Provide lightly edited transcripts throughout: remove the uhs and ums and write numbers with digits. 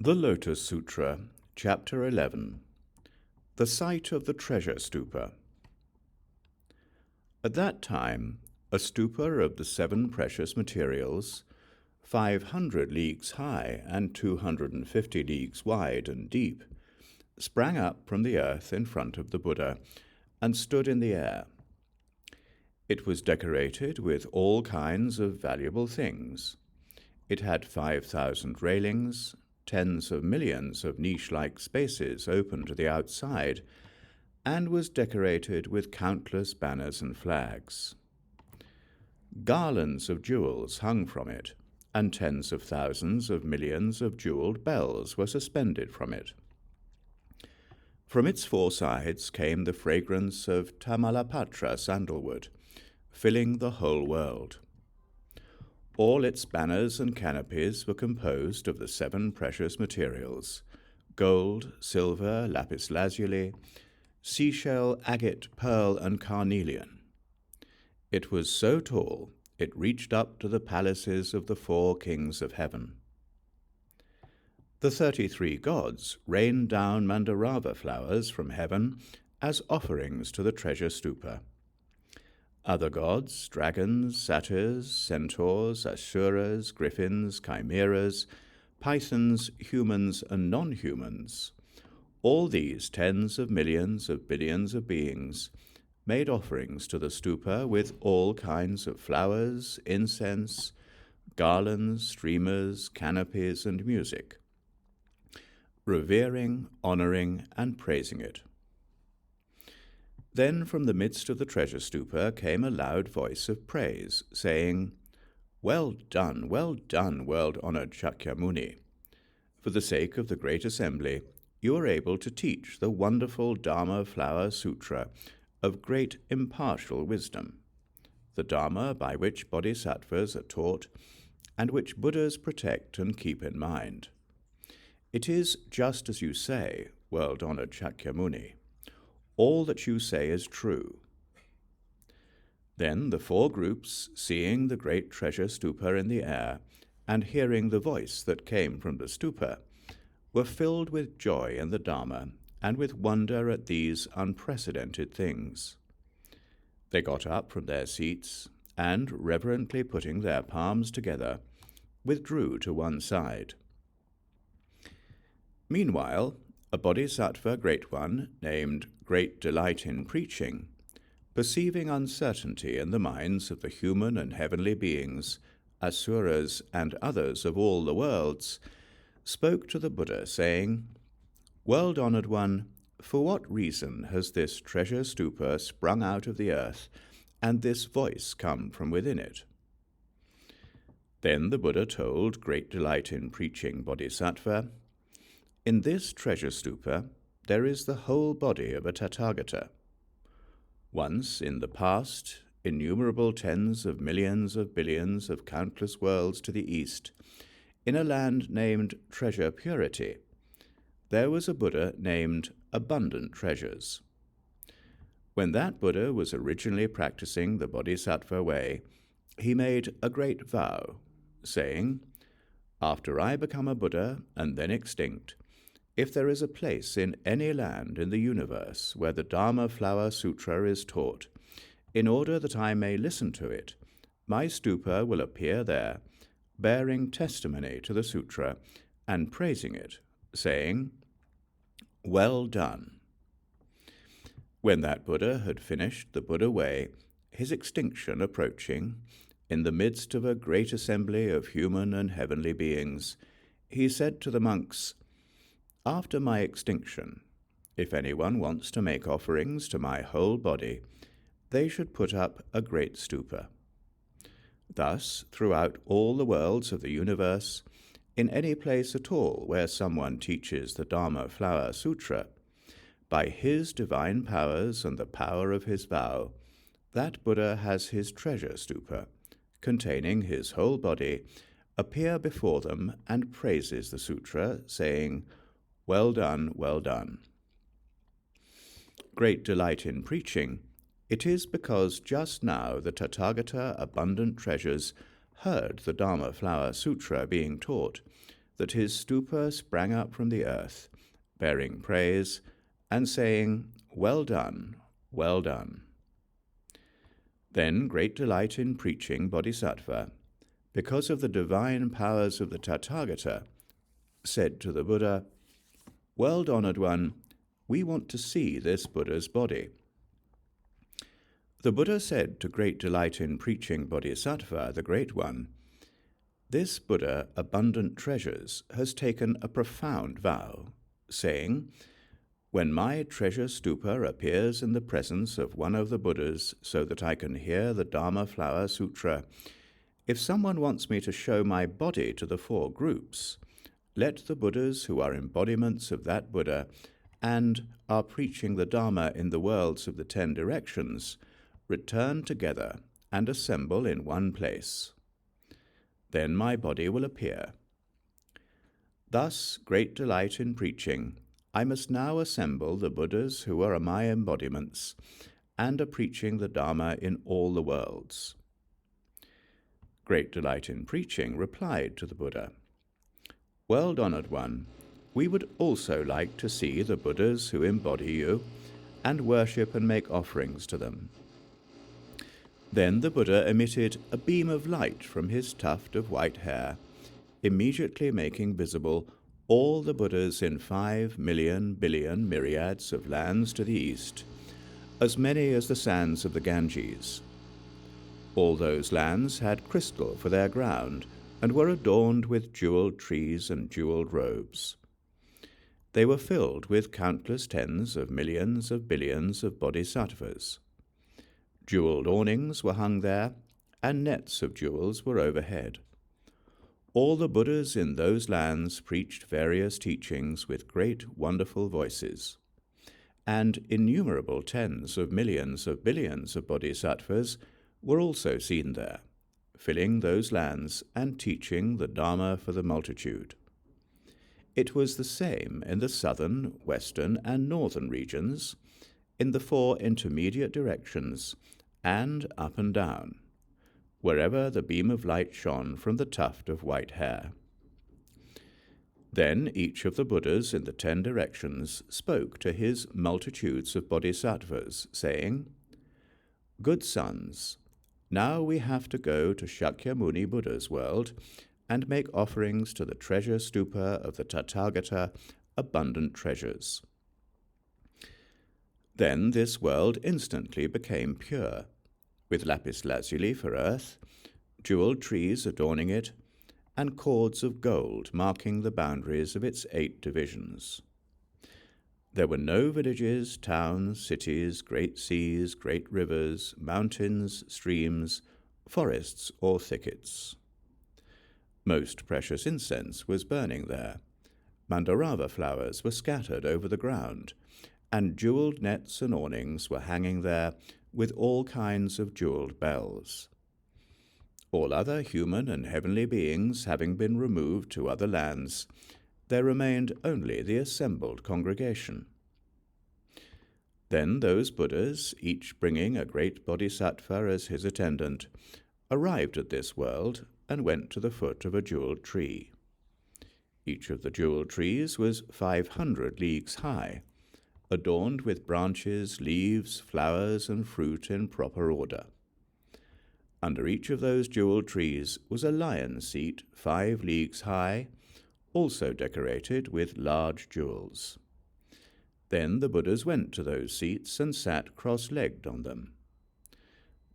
The Lotus Sutra, Chapter 11. The Site of the Treasure Stupa. At that time, a stupa of the 7 precious materials, 500 leagues high and 250 leagues wide and deep, sprang up from the earth in front of the Buddha and stood in the air. It was decorated with all kinds of valuable things. It had 5,000 railings, tens of millions of niche-like spaces open to the outside, and was decorated with countless banners and flags. Garlands of jewels hung from it, and tens of thousands of millions of jeweled bells were suspended from it. From its 4 sides came the fragrance of Tamalapatra sandalwood, filling the whole world. All its banners and canopies were composed of the 7 precious materials: gold, silver, lapis lazuli, seashell, agate, pearl, and carnelian. It was so tall it reached up to the palaces of the 4 kings of heaven. The 33 gods rained down mandarava flowers from heaven as offerings to the treasure stupa. Other gods, dragons, satyrs, centaurs, asuras, griffins, chimeras, pythons, humans, and non-humans, all these tens of millions of billions of beings, made offerings to the stupa with all kinds of flowers, incense, garlands, streamers, canopies, and music, revering, honoring, and praising it. Then from the midst of the treasure stupa came a loud voice of praise, saying, well done, world-honored Shakyamuni. For the sake of the great assembly, you are able to teach the wonderful Dharma Flower Sutra of great impartial wisdom, the Dharma by which bodhisattvas are taught, and which Buddhas protect and keep in mind. It is just as you say, world-honored Shakyamuni. All that you say is true. Then the 4 groups, seeing the great treasure stupa in the air, and hearing the voice that came from the stupa, were filled with joy in the Dharma and with wonder at these unprecedented things. They got up from their seats, and, reverently putting their palms together, withdrew to one side. Meanwhile, a bodhisattva great one, named Great Delight in Preaching, perceiving uncertainty in the minds of the human and heavenly beings, asuras, and others of all the worlds, spoke to the Buddha, saying, World-honored one, for what reason has this treasure stupa sprung out of the earth, and this voice come from within it? Then the Buddha told Great Delight in Preaching bodhisattva, in this treasure stupa there is the whole body of a Tathagata. Once, in the past, innumerable tens of millions of billions of countless worlds to the east, in a land named Treasure Purity, there was a Buddha named Abundant Treasures. When that Buddha was originally practicing the Bodhisattva way, he made a great vow, saying, after I become a Buddha and then extinct, if there is a place in any land in the universe where the Dharma Flower Sutra is taught, in order that I may listen to it, my stupa will appear there, bearing testimony to the sutra and praising it, saying, well done. When that Buddha had finished the Buddha way, his extinction approaching, in the midst of a great assembly of human and heavenly beings, he said to the monks, after my extinction, if anyone wants to make offerings to my whole body, they should put up a great stupa. Thus, throughout all the worlds of the universe, in any place at all where someone teaches the Dharma Flower Sutra, by his divine powers and the power of his vow, that Buddha has his treasure stupa, containing his whole body, appear before them and praises the sutra, saying, well done, well done. Great Delight in Preaching, it is because just now the Tathagata Abundant Treasures heard the Dharma Flower Sutra being taught, that his stupa sprang up from the earth, bearing praise, and saying, "Well done, well done." Then great delight in preaching Bodhisattva, because of the divine powers of the Tathagata, said to the Buddha, "World honored one, we want to see this Buddha's body." The Buddha said to great delight in preaching Bodhisattva, the Great One, "This Buddha, abundant treasures, has taken a profound vow, saying, 'When my treasure stupa appears in the presence of one of the Buddhas so that I can hear the Dharma Flower Sutra, if someone wants me to show my body to the four groups, let the Buddhas who are embodiments of that Buddha and are preaching the Dharma in the worlds of the 10 directions return together and assemble in one place. Then my body will appear. Thus, great delight in preaching, I must now assemble the Buddhas who are my embodiments and are preaching the Dharma in all the worlds." Great delight in preaching replied to the Buddha, "World honored one, we would also like to see the Buddhas who embody you and worship and make offerings to them." Then the Buddha emitted a beam of light from his tuft of white hair, immediately making visible all the Buddhas in 5 million billion myriads of lands to the east, as many as the sands of the Ganges. All those lands had crystal for their ground and were adorned with jeweled trees and jeweled robes. They were filled with countless tens of millions of billions of bodhisattvas. Jeweled awnings were hung there, and nets of jewels were overhead. All the Buddhas in those lands preached various teachings with great wonderful voices, and innumerable tens of millions of billions of bodhisattvas were also seen there, filling those lands and teaching the Dharma for the multitude. It was the same in the southern, western, and northern regions, in the 4 intermediate directions, and up and down, wherever the beam of light shone from the tuft of white hair. Then each of the Buddhas in the 10 directions spoke to his multitudes of bodhisattvas, saying, "Good sons, now we have to go to Shakyamuni Buddha's world and make offerings to the treasure stupa of the Tathagata, abundant treasures." Then this world instantly became pure, with lapis lazuli for earth, jeweled trees adorning it, and cords of gold marking the boundaries of its 8 divisions. There were no villages, towns, cities, great seas, great rivers, mountains, streams, forests, or thickets. Most precious incense was burning there. Mandarava flowers were scattered over the ground, and jeweled nets and awnings were hanging there with all kinds of jeweled bells. All other human and heavenly beings having been removed to other lands, there remained only the assembled congregation. Then those Buddhas, each bringing a great bodhisattva as his attendant, arrived at this world and went to the foot of a jeweled tree. Each of the jeweled trees was 500 leagues high, adorned with branches, leaves, flowers, and fruit in proper order. Under each of those jeweled trees was a lion's seat 5 leagues high, also decorated with large jewels. Then the Buddhas went to those seats and sat cross-legged on them.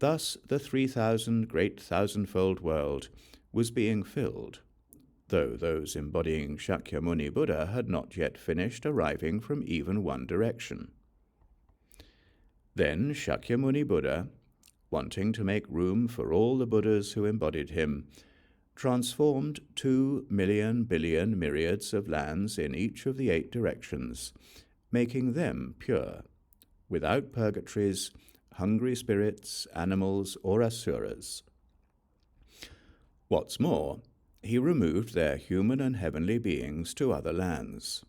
Thus the 3,000 great thousandfold world was being filled, though those embodying Shakyamuni Buddha had not yet finished arriving from even one direction. Then Shakyamuni Buddha, wanting to make room for all the Buddhas who embodied him, transformed 2 million billion myriads of lands in each of the 8 directions, making them pure, without purgatories, hungry spirits, animals, or asuras. What's more, he removed their human and heavenly beings to other lands.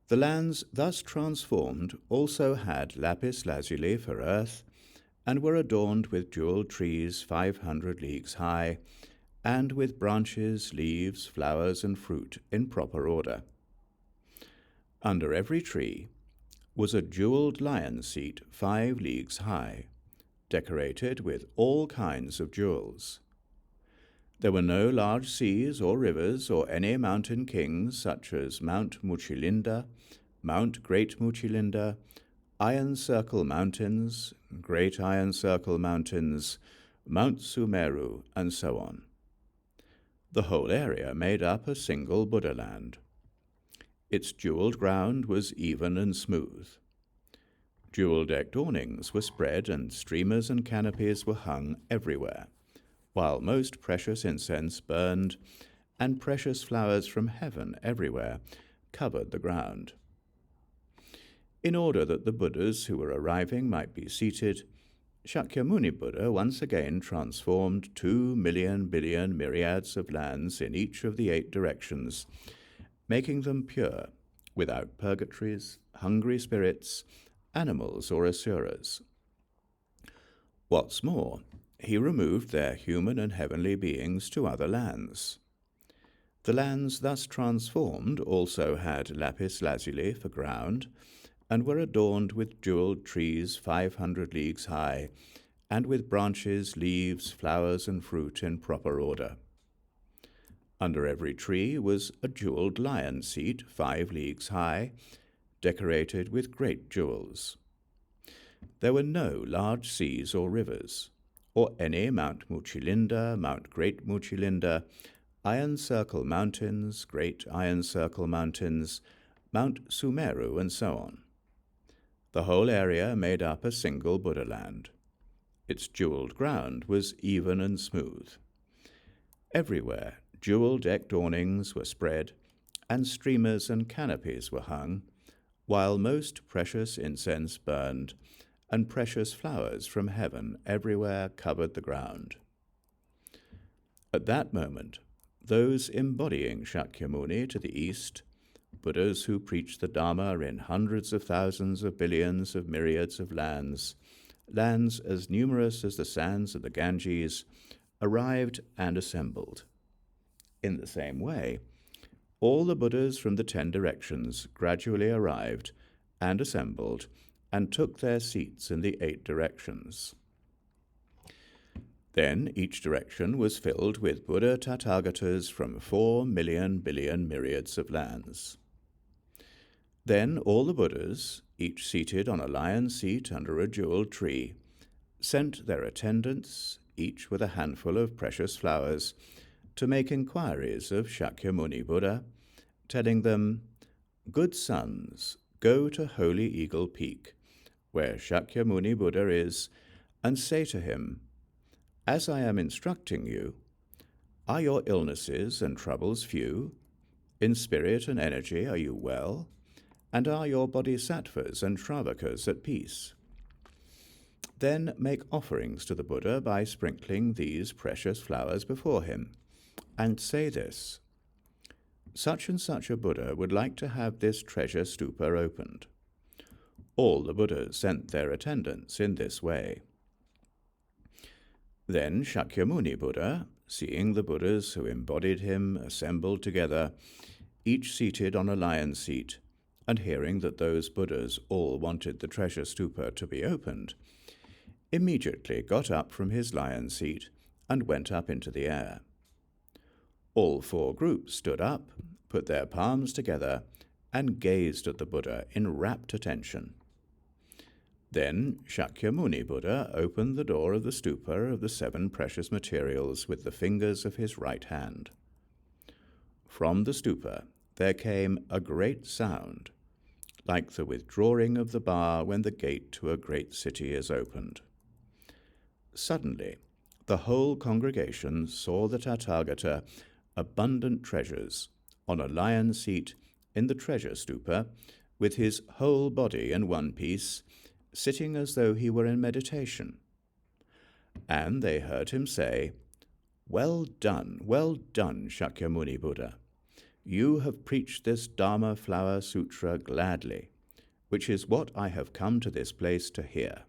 The lands thus transformed also had lapis lazuli for earth, and were adorned with jeweled trees 500 leagues high, and with branches, leaves, flowers, and fruit in proper order. Under every tree was a jeweled lion seat 5 leagues high, decorated with all kinds of jewels. There were no large seas or rivers or any mountain kings such as Mount Muchilinda, Mount Great Muchilinda, Iron Circle Mountains, Great Iron Circle Mountains, Mount Sumeru, and so on. The whole area made up a single Buddha land. Its jeweled ground was even and smooth. Jewel-decked awnings were spread and streamers and canopies were hung everywhere, while most precious incense burned and precious flowers from heaven everywhere covered the ground. In order that the Buddhas who were arriving might be seated, Shakyamuni Buddha once again transformed 2 million billion myriads of lands in each of the 8 directions, making them pure, without purgatories, hungry spirits, animals, or asuras. What's more, he removed their human and heavenly beings to other lands. The lands thus transformed also had lapis lazuli for ground, and were adorned with jeweled trees 500 leagues high, and with branches, leaves, flowers, and fruit in proper order. Under every tree was a jeweled lion seat 5 leagues high, decorated with great jewels. There were no large seas or rivers, or any Mount Muchilinda, Mount Great Muchilinda, Iron Circle Mountains, Great Iron Circle Mountains, Mount Sumeru, and so on. The whole area made up a single Buddha land. Its jeweled ground was even and smooth. Everywhere jewel-decked awnings were spread, and streamers and canopies were hung, while most precious incense burned, and precious flowers from heaven everywhere covered the ground. At that moment, those embodying Shakyamuni to the east, Buddhas who preach the Dharma in hundreds of thousands of billions of myriads of lands, lands as numerous as the sands of the Ganges, arrived and assembled. In the same way, all the Buddhas from the 10 directions gradually arrived and assembled and took their seats in the 8 directions. Then each direction was filled with Buddha Tathagatas from 4 million billion myriads of lands. Then all the Buddhas, each seated on a lion seat under a jeweled tree, sent their attendants, each with a handful of precious flowers, to make inquiries of Shakyamuni Buddha, telling them, "Good sons, go to Holy Eagle Peak, where Shakyamuni Buddha is, and say to him, 'As I am instructing you, are your illnesses and troubles few? In spirit and energy are you well? And are your bodhisattvas and shravakas at peace? Then make offerings to the Buddha by sprinkling these precious flowers before him, and say this: such and such a Buddha would like to have this treasure stupa opened.' All the Buddhas sent their attendants in this way. Then Shakyamuni Buddha, seeing the Buddhas who embodied him assembled together, each seated on a lion seat, and hearing that those Buddhas all wanted the treasure stupa to be opened, immediately got up from his lion seat and went up into the air. All 4 groups stood up, put their palms together, and gazed at the Buddha in rapt attention. Then Shakyamuni Buddha opened the door of the stupa of the 7 precious materials with the fingers of his right hand. From the stupa there came a great sound, like the withdrawing of the bar when the gate to a great city is opened. Suddenly, the whole congregation saw the Tathagata, abundant treasures, on a lion seat in the treasure stupa, with his whole body in one piece, sitting as though he were in meditation. And they heard him say, well done, Shakyamuni Buddha. You have preached this Dharma Flower Sutra gladly, which is what I have come to this place to hear."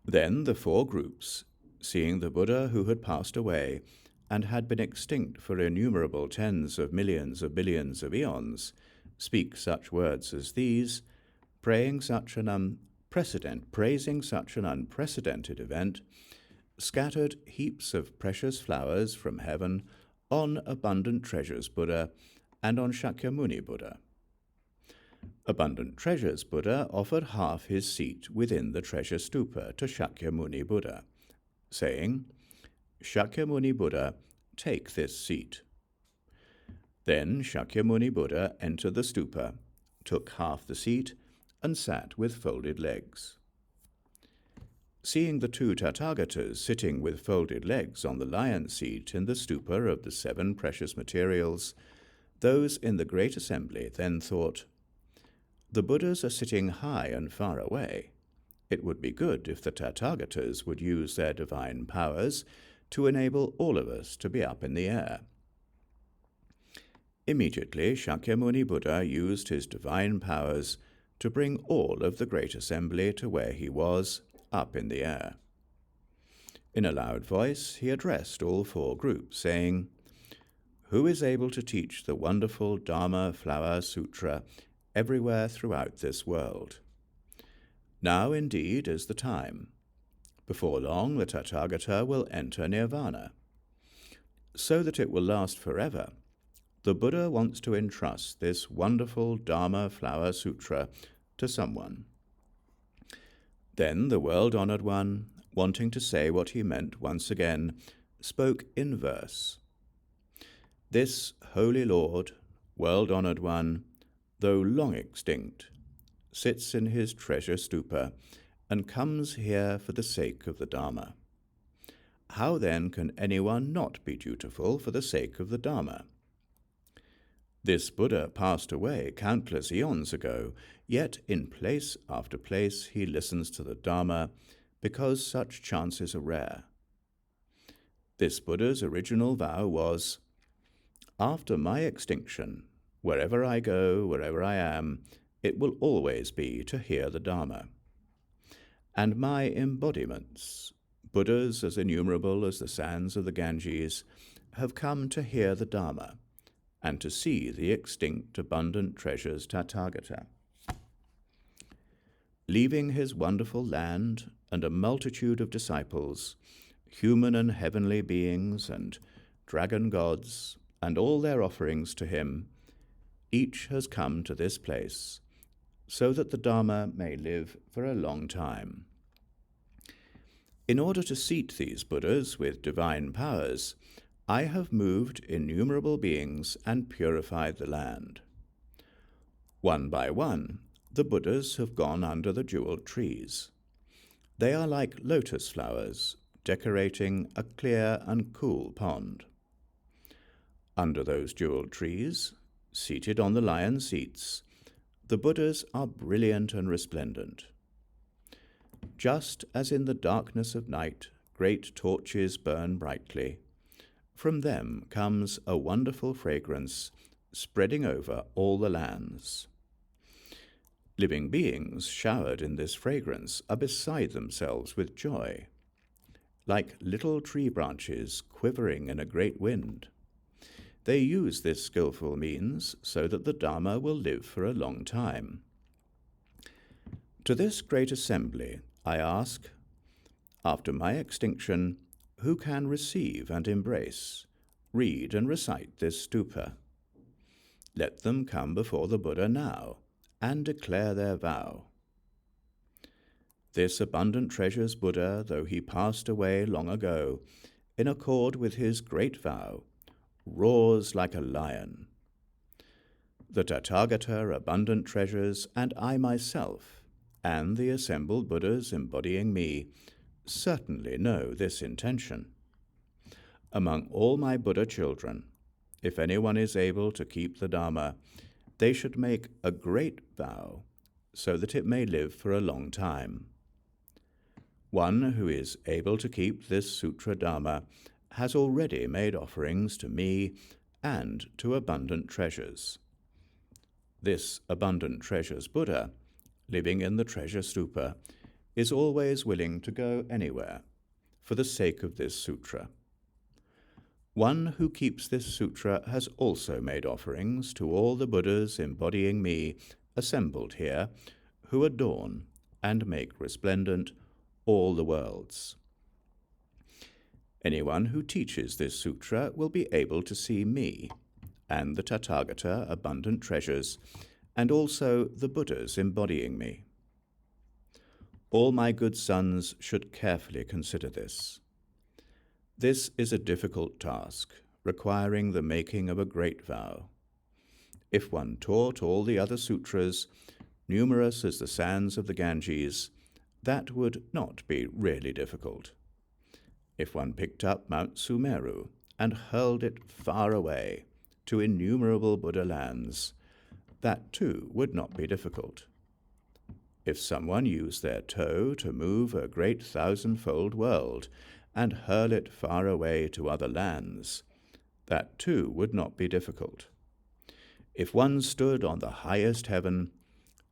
Then the 4 groups, seeing the Buddha who had passed away and had been extinct for innumerable tens of millions of billions of eons, speak such words as these, praising such an unprecedented event, scattered heaps of precious flowers from heaven on Abundant Treasures Buddha and on Shakyamuni Buddha. Abundant Treasures Buddha offered half his seat within the treasure stupa to Shakyamuni Buddha, saying, "Shakyamuni Buddha, take this seat." Then Shakyamuni Buddha entered the stupa, took half the seat, and sat with folded legs. Seeing the two Tathagatas sitting with folded legs on the lion seat in the stupa of the 7 precious materials, those in the great assembly then thought, "The Buddhas are sitting high and far away. It would be good if the Tathagatas would use their divine powers to enable all of us to be up in the air." Immediately, Shakyamuni Buddha used his divine powers to bring all of the great assembly to where he was, up in the air. In a loud voice, he addressed all 4 groups, saying, "Who is able to teach the wonderful Dharma Flower Sutra everywhere throughout this world? Now indeed is the time. Before long the Tathagata will enter nirvana. So that it will last forever, the Buddha wants to entrust this wonderful Dharma Flower Sutra to someone." Then the world-honored one, wanting to say what he meant once again, spoke in verse. "This holy Lord, world-honored one, though long extinct, sits in his treasure stupa and comes here for the sake of the Dharma. How then can anyone not be dutiful for the sake of the Dharma? This Buddha passed away countless eons ago, yet in place after place he listens to the Dharma, because such chances are rare. This Buddha's original vow was, 'After my extinction, wherever I go, wherever I am, it will always be to hear the Dharma. And my embodiments, Buddhas as innumerable as the sands of the Ganges, have come to hear the Dharma, and to see the extinct abundant treasures Tathagata.' Leaving his wonderful land and a multitude of disciples, human and heavenly beings and dragon gods, and all their offerings to him, each has come to this place, so that the Dharma may live for a long time. In order to seat these Buddhas with divine powers, I have moved innumerable beings and purified the land. One by one, the Buddhas have gone under the jeweled trees. They are like lotus flowers, decorating a clear and cool pond. Under those jeweled trees, seated on the lion seats, the Buddhas are brilliant and resplendent. Just as in the darkness of night great torches burn brightly, from them comes a wonderful fragrance spreading over all the lands. Living beings showered in this fragrance are beside themselves with joy, like little tree branches quivering in a great wind. They use this skillful means so that the Dharma will live for a long time. To this great assembly I ask, after my extinction, who can receive and embrace, read and recite this stupa? Let them come before the Buddha now and declare their vow. This abundant treasures Buddha, though he passed away long ago, in accord with his great vow, roars like a lion. The Tathagata, abundant treasures, and I myself, and the assembled Buddhas embodying me, certainly know this intention. Among all my Buddha children, if anyone is able to keep the Dharma, they should make a great vow, so that it may live for a long time. One who is able to keep this Sutra Dharma has already made offerings to me and to abundant treasures. This abundant treasures Buddha, living in the treasure stupa, is always willing to go anywhere, for the sake of this sutra. One who keeps this sutra has also made offerings to all the Buddhas embodying me assembled here, who adorn and make resplendent all the worlds. Anyone who teaches this sutra will be able to see me, and the Tathagata abundant treasures, and also the Buddhas embodying me. All my good sons should carefully consider this. This is a difficult task, requiring the making of a great vow. If one taught all the other sutras, numerous as the sands of the Ganges, that would not be really difficult. If one picked up Mount Sumeru and hurled it far away to innumerable Buddha lands, that too would not be difficult. If someone used their toe to move a great thousand-fold world and hurl it far away to other lands, that too would not be difficult. If one stood on the highest heaven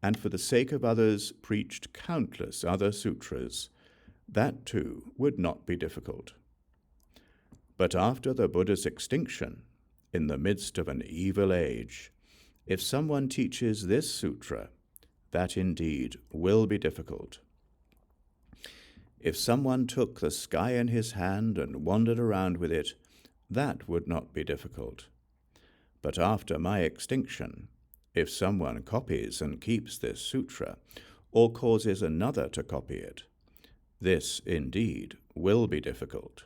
and for the sake of others preached countless other sutras, that too would not be difficult. But after the Buddha's extinction, in the midst of an evil age, if someone teaches this sutra, that indeed will be difficult. If someone took the sky in his hand and wandered around with it, that would not be difficult. But after my extinction, if someone copies and keeps this sutra, or causes another to copy it, this indeed will be difficult.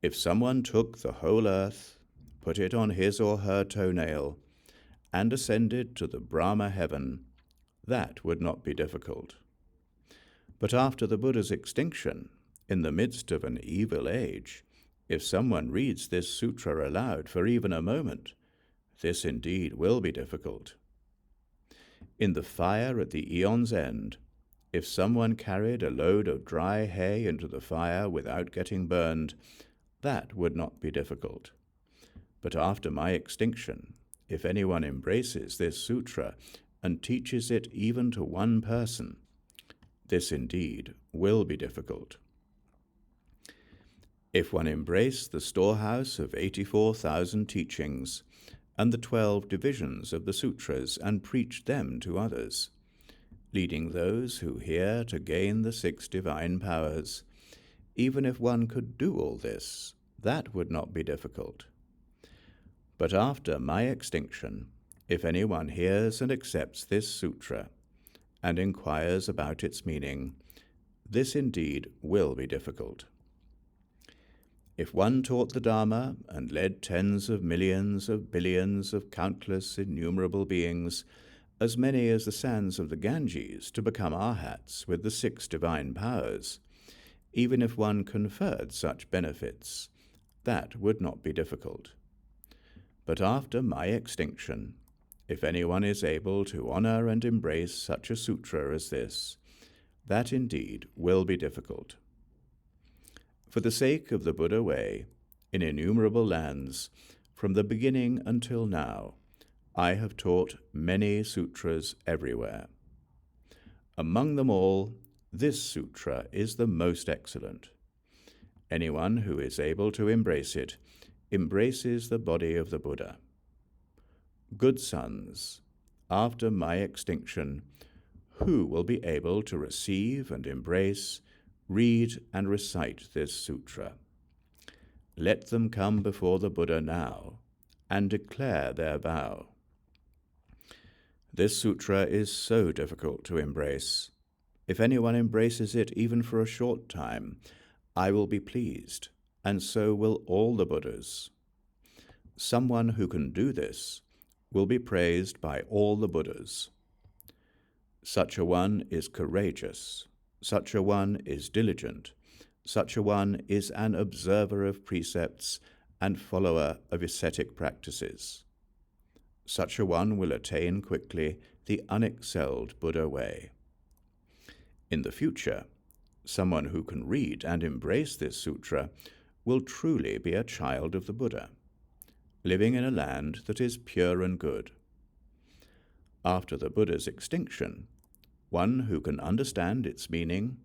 If someone took the whole earth, put it on his or her toenail, and ascended to the Brahma heaven, that would not be difficult. But after the Buddha's extinction, in the midst of an evil age, if someone reads this sutra aloud for even a moment, this indeed will be difficult. In the fire at the eon's end, if someone carried a load of dry hay into the fire without getting burned, that would not be difficult. But after my extinction, if anyone embraces this sutra and teaches it even to one person, this indeed will be difficult. If one embraced the storehouse of 84,000 teachings and the 12 divisions of the sutras and preached them to others, leading those who hear to gain the 6 divine powers, even if one could do all this, that would not be difficult. But after my extinction, if anyone hears and accepts this sutra and inquires about its meaning, this indeed will be difficult. If one taught the Dharma and led tens of millions of billions of countless innumerable beings, as many as the sands of the Ganges, to become arhats with the 6 divine powers, even if one conferred such benefits, that would not be difficult. But after my extinction, if anyone is able to honor and embrace such a sutra as this, that indeed will be difficult. For the sake of the Buddha way, in innumerable lands, from the beginning until now, I have taught many sutras everywhere. Among them all, this sutra is the most excellent. Anyone who is able to embrace it embraces the body of the Buddha. Good sons, after my extinction, who will be able to receive and embrace, read and recite this sutra? Let them come before the Buddha now and declare their vow. This sutra is so difficult to embrace. If anyone embraces it even for a short time, I will be pleased, and so will all the Buddhas. Someone who can do this will be praised by all the Buddhas. Such a one is courageous, such a one is diligent, such a one is an observer of precepts and follower of ascetic practices. Such a one will attain quickly the unexcelled Buddha way. In the future, someone who can read and embrace this sutra will truly be a child of the Buddha, living in a land that is pure and good. After the Buddha's extinction, one who can understand its meaning,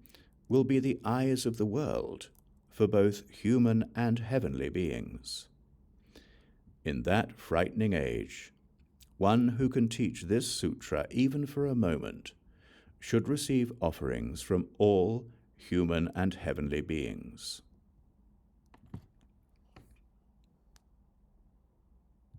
will be the eyes of the world for both human and heavenly beings. In that frightening age, one who can teach this sutra even for a moment should receive offerings from all human and heavenly beings.